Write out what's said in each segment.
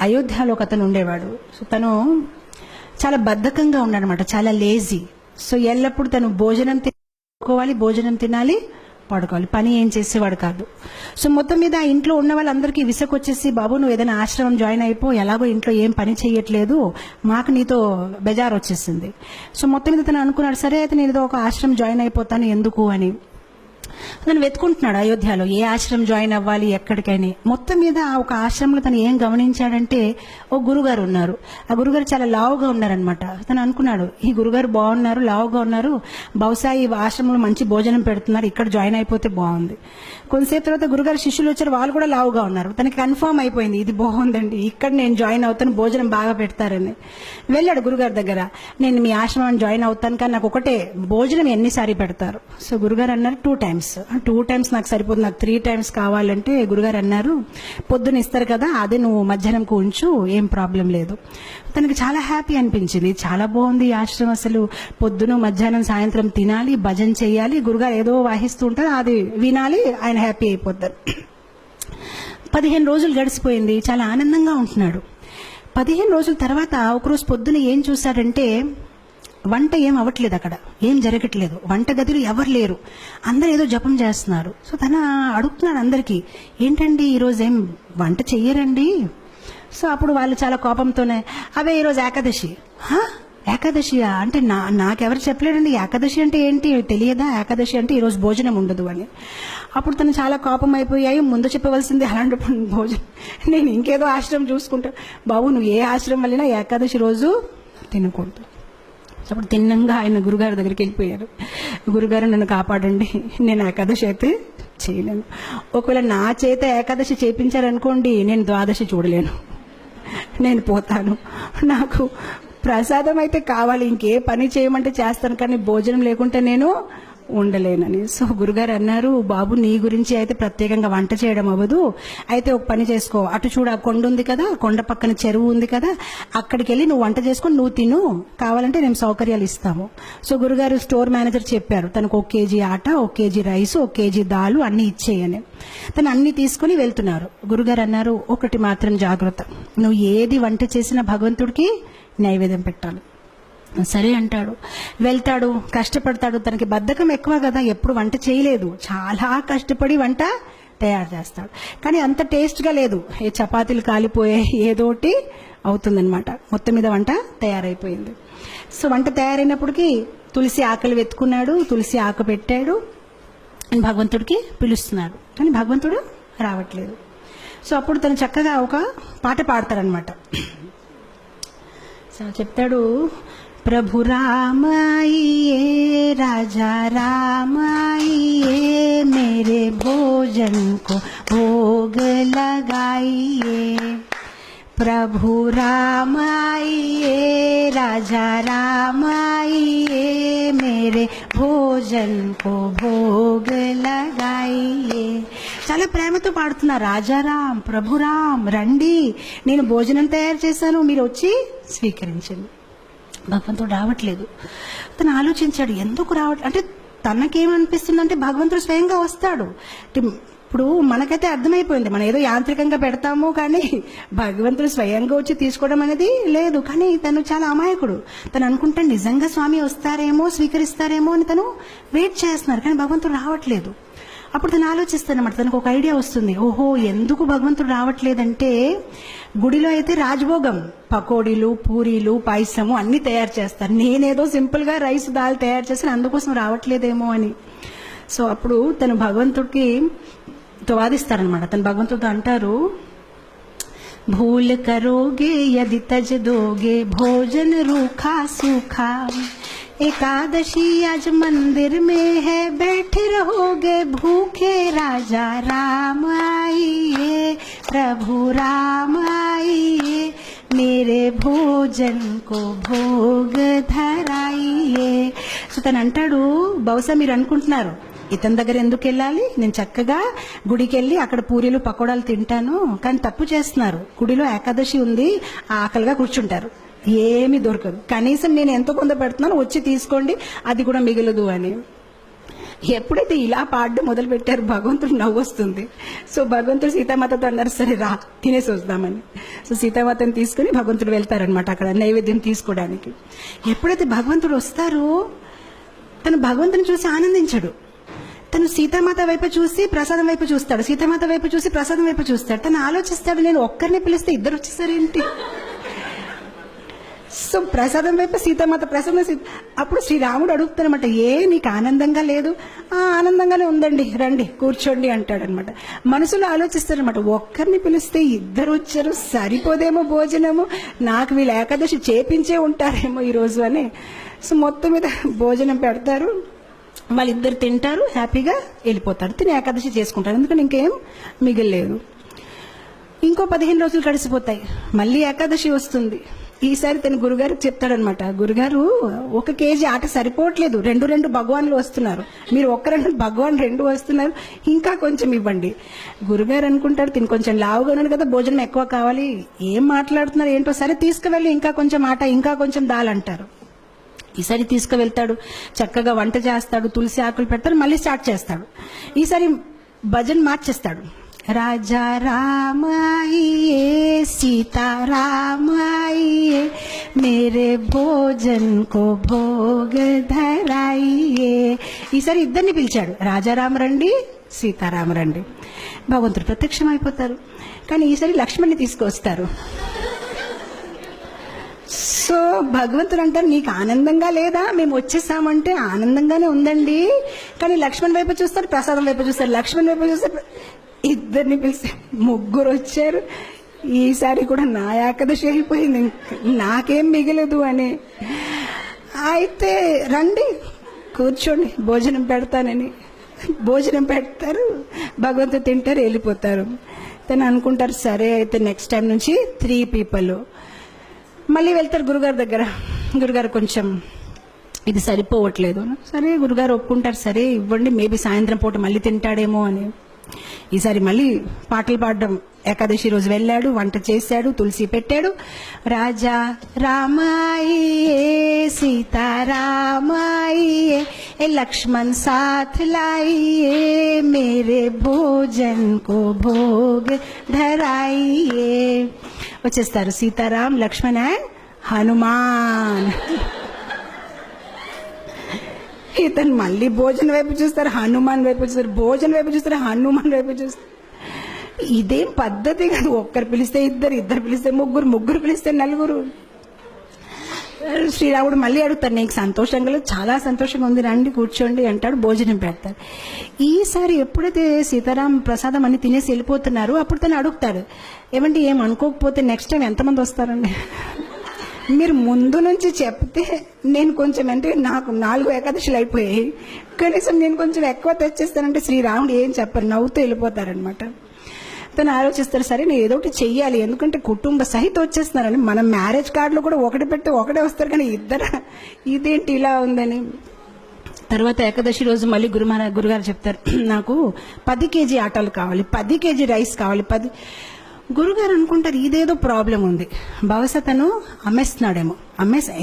అయోధ్యలో ఒక అతను ఉండేవాడు. సో తను చాలా బద్ధకంగా ఉన్నాడనమాట, చాలా లేజీ. సో ఎల్లప్పుడు తను భోజనం తినాలి, పడుకోవాలి, పని ఏం చేసేవాడు కాదు. సో మొత్తం మీద ఆ ఇంట్లో ఉన్న వాళ్ళందరికీ విసుకొచ్చేసి, బాబు నువ్వు ఏదైనా ఆశ్రమం జాయిన్ అయిపో, ఎలాగో ఇంట్లో ఏం పని చేయట్లేదు, మాకు నీతో బెజార్ వచ్చేసింది. సో మొత్తం మీద తను అనుకున్నాడు, సరే అయితే నేను ఏదో ఒక ఆశ్రమం జాయిన్ అయిపోతాను ఎందుకు అని. తను వెతుకుంటున్నాడు అయోధ్యలో ఏ ఆశ్రమం జాయిన్ అవ్వాలి ఎక్కడికని. మొత్తం మీద ఒక ఆశ్రమంలో తను ఏం గమనించాడంటే, ఓ గురుగారు ఉన్నారు. ఆ గురుగారు చాలా లావుగా ఉన్నారనమాట. తను అనుకున్నాడు, ఈ గురుగారు బాగున్నారు, లావుగా ఉన్నారు, బహుశా ఈ ఆశ్రమంలో మంచి భోజనం పెడుతున్నారు, ఇక్కడ జాయిన్ అయిపోతే బాగుంది. కొంతసేపు తర్వాత గురుగారు శిష్యులు వచ్చారు, వాళ్ళు కూడా లావుగా ఉన్నారు. తనకి కన్ఫర్మ్ అయిపోయింది, ఇది బాగుందండి, ఇక్కడ నేను జాయిన్ అవుతాను, భోజనం బాగా పెడతారని. వెళ్ళాడు గురుగారి దగ్గర, నేను మీ ఆశ్రమాన్ని జాయిన్ అవుతాను, కానీ నాకు ఒకటే, భోజనం ఎన్నిసారి పెడతారు? సో గురుగారు అన్నారు 2 times. 2 times నాకు సరిపోదు, నాకు 3 times కావాలంటే గురుగారు అన్నారు, పొద్దున ఇస్తారు కదా, అదే నువ్వు మధ్యాహ్నంకు ఉంచు, ఏం ప్రాబ్లం లేదు. తనకి చాలా హ్యాపీ అనిపించింది, చాలా బాగుంది ఈ ఆశ్రమం, అసలు పొద్దున మధ్యాహ్నం సాయంత్రం తినాలి, భజన చేయాలి, గురుగారు ఏదో వాహిస్తూ ఉంటారు, అది వినాలి, ఆయన హ్యాపీ అయిపోతారు. 15 రోజులు గడిచిపోయింది, చాలా ఆనందంగా ఉంటున్నాడు. 15 రోజుల తర్వాత ఒకరోజు పొద్దున ఏం చూశాడంటే, వంట ఏం అవ్వట్లేదు, అక్కడ ఏం జరగట్లేదు, వంట గదిలో ఎవరు లేరు, అందరూ ఏదో జపం చేస్తున్నారు. సో తన అడుగుతున్నాడు అందరికీ, ఏంటండి ఈరోజు ఏం వంట చెయ్యరండి? సో అప్పుడు వాళ్ళు చాలా కోపంతోనే, అవే ఈరోజు ఏకాదశి. ఏకాదశియా అంటే నాకెవరు చెప్పలేడండి, ఏకాదశి అంటే ఏంటి తెలియదా, ఏకాదశి అంటే ఈరోజు భోజనం ఉండదు అని. అప్పుడు తను చాలా కోపం అయిపోయాయి, ముందు చెప్పవలసింది అలాంటి భోజనం, నేను ఇంకేదో ఆశ్రమం చూసుకుంటా. బాబు నువ్వు ఏ ఆశ్రమం వెళ్ళినా ఏకాదశి రోజు తినకూడదు. అప్పుడు తిన్నంగా ఆయన గురుగారి దగ్గరికి వెళ్ళిపోయారు. గురుగారు నన్ను కాపాడండి, నేను ఏకాదశి అయితే చేయలేను, ఒకవేళ నా చేత ఏకాదశి చేయించారనుకోండి, నేను ద్వాదశి చూడలేను, నేను పోతాను, నాకు ప్రసాదం అయితే కావాలి, ఇంకే పని చేయమంటే చేస్తాను, కానీ భోజనం లేకుంటే నేను ఉండలేనని. సో గురుగారు అన్నారు, బాబు నీ గురించి అయితే ప్రత్యేకంగా వంట చేయడం అవ్వదు, అయితే ఒక పని చేసుకో, అటు చూడ కొండ ఉంది కదా, కొండ పక్కన చెరువు ఉంది కదా, అక్కడికి వెళ్ళి నువ్వు వంట చేసుకొని నువ్వు తిను, కావాలంటే మేము సౌకర్యాలు ఇస్తాము. సో గురుగారు స్టోర్ మేనేజర్ చెప్పారు, తనకు 1 kg ఆట, 1 kg రైస్, 1 kg దాలు అన్ని ఇచ్చేయని. తను అన్ని తీసుకుని వెళ్తున్నారు. గురుగారు అన్నారు, ఒకటి మాత్రం జాగ్రత్త, నువ్వు ఏది వంట చేసినా భగవంతుడికి నైవేద్యం పెట్టాలి. సరే అంటాడు, వెళ్తాడు, కష్టపడతాడు. తనకి బద్ధకం ఎక్కువ కదా, ఎప్పుడు వంట చేయలేదు, చాలా కష్టపడి వంట తయారు చేస్తాడు, కానీ అంత టేస్ట్గా లేదు, ఏ చపాతీలు కాలిపోయే ఏదోటి అవుతుందన్నమాట. మొత్తం మీద వంట తయారైపోయింది. సో వంట తయారైనప్పటికీ తులసి ఆకులు వెతుకున్నాడు, తులసి ఆకు పెట్టాడు, భగవంతుడికి పిలుస్తున్నాడు, కానీ భగవంతుడు రావట్లేదు. సో అప్పుడు తను చక్కగా ఒక పాట పాడతాడనమాట. సో చెప్తాడు, प्रभु राम आइए, राजा राम आइए, मेरे भोजन को भोग लगाइए। प्रभु राम आइए, राजा राम आइए, मेरे भोजन को भोग लगाइए. చాలా ప్రేమతో పాడుతున్నా, రాజారాం ప్రభురాం రండి, నేను భోజనం తయారు చేశాను, మీరు వచ్చి స్వీకరించండి. భగవంతుడు రావట్లేదు. తను ఆలోచించాడు, ఎందుకు రావట్లేదు అంటే, తనకేమనిపిస్తుందంటే భగవంతుడు స్వయంగా వస్తాడు. ఇప్పుడు మనకైతే అర్థమైపోయింది, మనం ఏదో యాంత్రికంగా పెడతాము, కానీ భగవంతుడు స్వయంగా వచ్చి తీసుకోవడం అనేది లేదు. కానీ తను చాలా అమాయకుడు, తను అనుకుంటే నిజంగా స్వామి వస్తారేమో, స్వీకరిస్తారేమో అని తను వెయిట్ చేస్తున్నారు, కానీ భగవంతుడు రావట్లేదు. అప్పుడు తను ఆలోచిస్తానమాట, తనకు ఒక ఐడియా వస్తుంది, ఓహో ఎందుకు భగవంతుడు రావట్లేదంటే, గుడిలో అయితే రాజభోగం, పకోడీలు, పూరీలు, పాయసము అన్ని తయారు చేస్తారు, నేనేదో సింపుల్ గా రైస్ దాల్ తయారు చేస్తాను, అందుకోసం రావట్లేదేమో అని. సో అప్పుడు తను భగవంతుడికి వాదిస్తారనమాట. తను భగవంతుడితో అంటారు, భూల్ కరోగే యది తజ్ దోగే భోజన్ రూఖా సూఖా, एकादशी आज मंदिर में है, बैठे रहोगे भूखे, राजा राम आइए, प्रभु राम आइए, मेरे भोजन को भोग धराइए. సో తను అంటాడు, బహుశా మీరు అనుకుంటున్నారు ఇతని దగ్గర ఎందుకు వెళ్ళాలి, నేను చక్కగా గుడికి వెళ్ళి అక్కడ పూరీలు పకోడాలు తింటాను, కానీ తప్పు చేస్తున్నారు, గుడిలో ఏకాదశి ఉంది, ఆకలిగా కూర్చుంటారు, ఏమీ దొరకదు, కనీసం నేను ఎంతో కొంత పెడుతున్నాను, వచ్చి తీసుకోండి, అది కూడా మిగలదు అని. ఎప్పుడైతే ఇలా పాడడం మొదలు పెట్టారు భగవంతుడు నవ్వు వస్తుంది. సో భగవంతుడు సీతామాతతో అన్నారు, సరే రా తినేసి వద్దామని. సో సీతామాతని తీసుకుని భగవంతుడు వెళ్తారనమాట అక్కడ నైవేద్యం తీసుకోవడానికి. ఎప్పుడైతే భగవంతుడు వస్తారో తను భగవంతుని చూసి ఆనందించడు. తను సీతామాత వైపు చూసి ప్రసాదం వైపు చూస్తాడు, సీతామాత వైపు చూసి ప్రసాదం వైపు చూస్తాడు. తను ఆలోచిస్తాడు, నేను ఒక్కరిని పిలిస్తే ఇద్దరు వచ్చేసారేంటి. సో ప్రసాదం వైపు సీతామాత, ప్రసాదం అప్పుడు శ్రీరాముడు అడుగుతారనమాట, నీకు ఆనందంగా లేదు? ఆనందంగానే ఉందండి, రండి కూర్చోండి అంటాడనమాట. మనసులో ఆలోచిస్తారనమాట, ఒక్కరిని పిలిస్తే ఇద్దరు వచ్చారు, సరిపోదేమో భోజనము, నాకు వీళ్ళు ఏకాదశి చేపించే ఉంటారేమో ఈరోజు అని. సో మొత్తం మీద భోజనం పెడతారు, వాళ్ళిద్దరు తింటారు, హ్యాపీగా వెళ్ళిపోతారు, తిని ఏకాదశి చేసుకుంటారు. ఎందుకంటే ఇంకేం మిగిలేదు. ఇంకో 15 రోజులు గడిచిపోతాయి, మళ్ళీ ఏకాదశి వస్తుంది. ఈసారి తన గురుగారికి చెప్తాడనమాట, గురుగారు 1 కేజీ ఆట సరిపోవట్లేదు, 2 భగవాన్లు వస్తున్నారు, మీరు 1 భగవాన్ 2 వస్తున్నారు, ఇంకా కొంచెం ఇవ్వండి. గురుగారు అనుకుంటారు, తిని కొంచెం లావుగా ఉన్నాడు కదా, భోజనం ఎక్కువ కావాలి, ఏం మాట్లాడుతున్నారు ఏంటో, సరే తీసుకువెళ్ళి ఇంకా కొంచెం ఆట, ఇంకా కొంచెం దాల్ అంటారు. ఈసారి తీసుకువెళ్తాడు, చక్కగా వంట చేస్తాడు, తులసి ఆకులు పెడతాడు, మళ్ళీ స్టార్ట్ చేస్తాడు. ఈసారి భజన్ మార్చేస్తాడు. రాజా రామాయియే సీతారామాయియే మేరే భోజన్ కో భోగ ధరాయియే. ఈసారి ఇద్దరిని పిలిచాడు, రాజారామ రండి, సీతారామ రండి. భగవంతుడు ప్రత్యక్షం అయిపోతారు. కానీ ఈసారి లక్ష్మణ్ని తీసుకొస్తారు. సో భగవంతుడు అంటారు, నీకు ఆనందంగా లేదా? మేము వచ్చేసామంటే ఆనందంగానే ఉందండి, కానీ లక్ష్మణ్ వైపు చూస్తారు, ప్రసాదం వైపు చూస్తారు, లక్ష్మణ్ వైపు చూస్తారు. ఇద్దరిని పిలిచి 3 వచ్చారు. ఈసారి కూడా నా ఏకాదశి అయిపోయింది, నాకేం మిగలదు అని. అయితే రండి కూర్చోండి, భోజనం పెడతానని భోజనం పెడతారు, భగవంతుడు తింటారు, వెళ్ళిపోతారు. తను అనుకుంటారు, సరే అయితే నెక్స్ట్ టైం నుంచి 3 పీపుల్. మళ్ళీ వెళ్తారు గురుగారి దగ్గర. గురుగారు కొంచెం ఇది సరిపోవట్లేదు. సరే గురుగారు ఒప్పుకుంటారు, సరే ఇవ్వండి, మేబీ సాయంత్రం పూట మళ్ళీ తింటాడేమో అని. ఈసారి మళ్ళీ పాటలు పాడడం. ఏకాదశి రోజు వెళ్ళాడు, వంట చేశాడు, తులసి పెట్టాడు. రాజా రామాయియే సీతారామాయియే లక్ష్మణ్ సాథ్ లాయియే మేరే భోజన్ కో భోగ్ ధరాయియే. వచ్చేస్తారు సీతారాం, లక్ష్మణ్ అండ్ హనుమాన్. ఇతను మళ్ళీ భోజనం వైపు చూస్తారు, హనుమాన్ వైపు చూస్తారు, భోజనం వైపు చూస్తారు, హనుమాన్ వైపు చూస్తారు. ఇదేం పద్ధతి కాదు. 1 పిలిస్తే 2, 2 పిలిస్తే 3, 3 పిలిస్తే 4. శ్రీరాముడు మళ్ళీ అడుగుతారు, నీకు సంతోషంగా లేదు? చాలా సంతోషంగా ఉంది, రండి కూర్చోండి అంటాడు, భోజనం పెడతారు. ఈసారి ఎప్పుడైతే సీతారాం ప్రసాదం అన్ని తినేసి వెళ్ళిపోతున్నారు, అప్పుడు తను అడుగుతాడు, ఏమంటే ఏం అనుకోకపోతే నెక్స్ట్ టైం ఎంతమంది వస్తారండి? మీరు ముందు నుంచి చెప్తే నేను కొంచెం, అంటే నాకు 4 ఏకాదశులు అయిపోయాయి, కనీసం నేను కొంచెం ఎక్కువ తెచ్చేస్తానంటే శ్రీరాముడు ఏం చెప్పరు, నవ్వుతూ వెళ్ళిపోతారనమాట. తను ఆలోచిస్తారు, సరే నేను ఏదో ఒకటి చెయ్యాలి, ఎందుకంటే కుటుంబ సహితం వచ్చేస్తున్నారని. మనం మ్యారేజ్ కార్డులో కూడా 1 పెట్టి 1 వస్తారు, కానీ 2 ఇదేంటి ఇలా ఉందని. తర్వాత ఏకాదశి రోజు మళ్ళీ గురుగారు చెప్తారు, నాకు 10 కేజీ ఆటలు కావాలి, 10 కేజీ రైస్ కావాలి. గురుగారు అనుకుంటారు, ఇదేదో ప్రాబ్లం ఉంది, బహుశా తను అమ్మేస్తున్నాడేమో.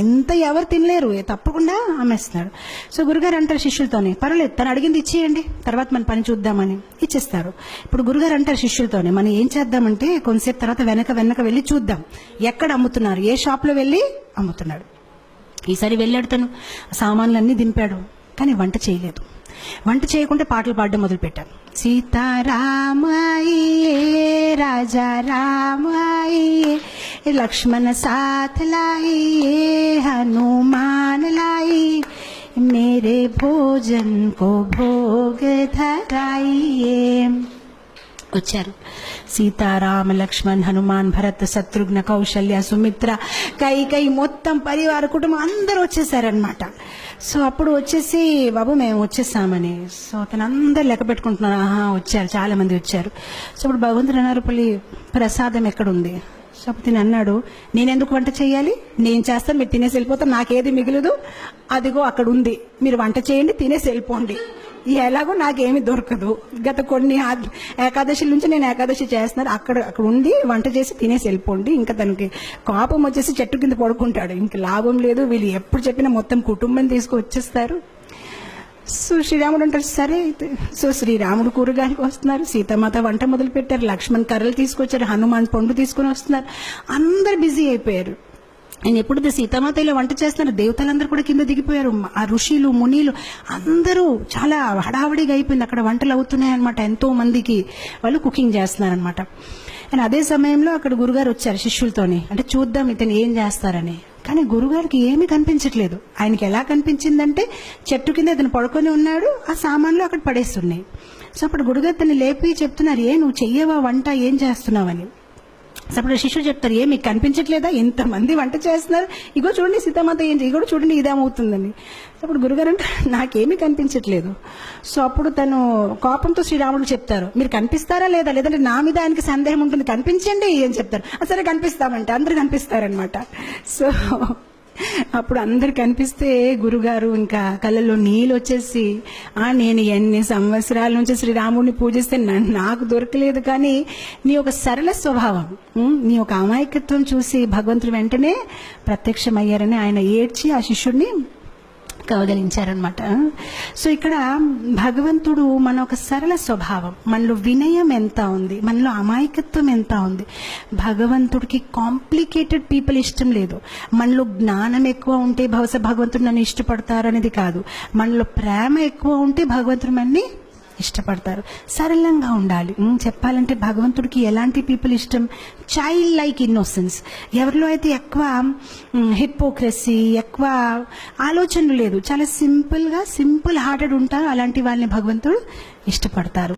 ఎంత ఎవరు తినలేరు, తప్పకుండా అమ్మేస్తున్నాడు. సో గురుగారు అంటారు శిష్యులతోనే, పర్వాలేదు తను అడిగింది ఇచ్చేయండి, తర్వాత మన పని చూద్దామని ఇచ్చేస్తారు. ఇప్పుడు గురుగారు అంటారు శిష్యులతోనే, మనం ఏం చేద్దామంటే కొంతసేపు తర్వాత వెనక వెళ్ళి చూద్దాం, ఎక్కడ అమ్ముతున్నారు, ఏ షాప్లో వెళ్ళి అమ్ముతున్నాడు. ఈసారి వెళ్ళాడు, తను సామాన్లన్నీ దింపాడు, కానీ వంట చేయలేదు. వంట చేయకుండా పాటలు పాడడం మొదలుపెట్టారు. సీతారామాయియే రాజా రామాయియే లక్ష్మణ సాథ్ లాయియే హనుమాన్ लाई मेरे भोजन को भोग धराइए. వచ్చారు సీతారామ లక్ష్మణ్ హనుమాన్ భరత్ శత్రుఘ్న కౌశల్య సుమిత్ర కైకేయి మొత్తం పరివార కుటుంబం అందరూ వచ్చేసారనమాట. సో అప్పుడు వచ్చేసి, బాబు మేము వచ్చేసామని. సో తను అందరు లెక్క పెట్టుకుంటున్నారు, వచ్చారు, చాలా మంది వచ్చారు. సో అప్పుడు భగవంతుడు అన్నారు, ప్రసాదం ఎక్కడుంది? సో అప్పుడు తిని అన్నాడు, నేనెందుకు వంట చేయాలి, నేను చేస్తాను, మీరు తినేసి వెళ్ళిపోతాను, నాకేది మిగలదు, అదిగో అక్కడ ఉంది, మీరు వంట చేయండి, తినేసి వెళ్ళిపోండి, ఎలాగో నాకేమి దొరకదు, గత కొన్ని ఏకాదశి నుంచి నేను ఏకాదశి చేస్తున్నాను, అక్కడ ఉంది, వంట చేసి తినేసి వెళ్ళిపోండి. ఇంకా తనకి కోపం వచ్చేసి చెట్టు కింద పడుకుంటాడు, ఇంక లాభం లేదు, వీళ్ళు ఎప్పుడు చెప్పినా మొత్తం కుటుంబం తీసుకు వచ్చేస్తారు. సో శ్రీరాముడు అంటారు సరే అయితే. సో శ్రీరాముడు కూరగాయలకు వస్తున్నారు, సీతామాత వంట మొదలు పెట్టారు, లక్ష్మణ్ కర్రలు తీసుకొచ్చారు, హనుమాన్ పండు తీసుకొని వస్తున్నారు, అందరు బిజీ అయిపోయారు. నేను ఎప్పుడైతే సీతామాత ఇలా వంట చేస్తున్నారు, దేవతలందరూ కూడా కింద దిగిపోయారు, ఆ ఋషులు మునీలు అందరూ చాలా హడావిడిగా అయిపోయింది. అక్కడ వంటలు అవుతున్నాయి అనమాట, ఎంతో మందికి వాళ్ళు కుకింగ్ చేస్తున్నారనమాట. అండ్ అదే సమయంలో అక్కడ గురుగారు వచ్చారు శిష్యులతోని, అంటే చూద్దాం ఇతను ఏం చేస్తారని. కానీ గురుగారికి ఏమీ కనిపించట్లేదు. ఆయనకి ఎలా కనిపించిందంటే చెట్టు కింద ఇతను పడుకొని ఉన్నాడు, ఆ సామాన్లు అక్కడ పడేస్తున్నాయి. సో అప్పుడు గురుగారు తను లేపి చెప్తున్నారు, నువ్వు చెయ్యవా వంట, ఏం చేస్తున్నావని. సో అప్పుడు శిష్యుడు చెప్తారు, మీకు కనిపించట్లేదా, ఎంతమంది వంట చేస్తున్నారు, ఇగో చూడండి సీతామాత ఏం ఇగో చూడండి ఇదేమవుతుందని. అప్పుడు గురుగారు అంటే నాకేమీ కనిపించట్లేదు. సో అప్పుడు తను కోపంతో శ్రీరాముడు చెప్తారు, మీరు కనిపిస్తారా లేదా, లేదంటే నా మీద ఆయనకి సందేహం ఉంటుంది, కనిపించండి అని చెప్తారు. సరే కనిపిస్తామంటే అందరు కనిపిస్తారనమాట. సో అప్పుడు అందరు కనిపిస్తే గురుగారు ఇంకా కళ్ళల్లో నీళ్ళు వచ్చేసి, నేను ఎన్ని సంవత్సరాల నుంచి శ్రీరాముడిని పూజిస్తే నాకు దొరకలేదు, కానీ నీ ఒక సరళ స్వభావం, నీ ఒక అమాయకత్వం చూసి భగవంతుడు వెంటనే ప్రత్యక్షమయ్యారని ఆయన ఏడ్చి ఆ శిష్యుడిని కౌగలించారనమాట. సో ఇక్కడ భగవంతుడు మన ఒక సరళ స్వభావం, మనలో వినయం ఎంత ఉంది, మనలో అమాయకత్వం ఎంత ఉంది. భగవంతుడికి కాంప్లికేటెడ్ పీపుల్ ఇష్టం లేదు. మనలో జ్ఞానం ఎక్కువ ఉంటే బహుశా భగవంతుడు నన్ను ఇష్టపడతారు అనేది కాదు, మనలో ప్రేమ ఎక్కువ ఉంటే భగవంతుడు మనని ఇష్టపడతారు. సరళంగా ఉండాలి. చెప్పాలంటే భగవంతుడికి ఎలాంటి పీపుల్ ఇష్టం, చైల్డ్ లైక్ ఇన్నోసెన్స్. ఎవరిలో అయితే ఎక్కువ హిపోక్రసీ, ఎక్కువ ఆలోచనలు లేదు, చాలా సింపుల్ హార్టెడ్ ఉంటారు, అలాంటి వాళ్ళని భగవంతుడు ఇష్టపడతారు.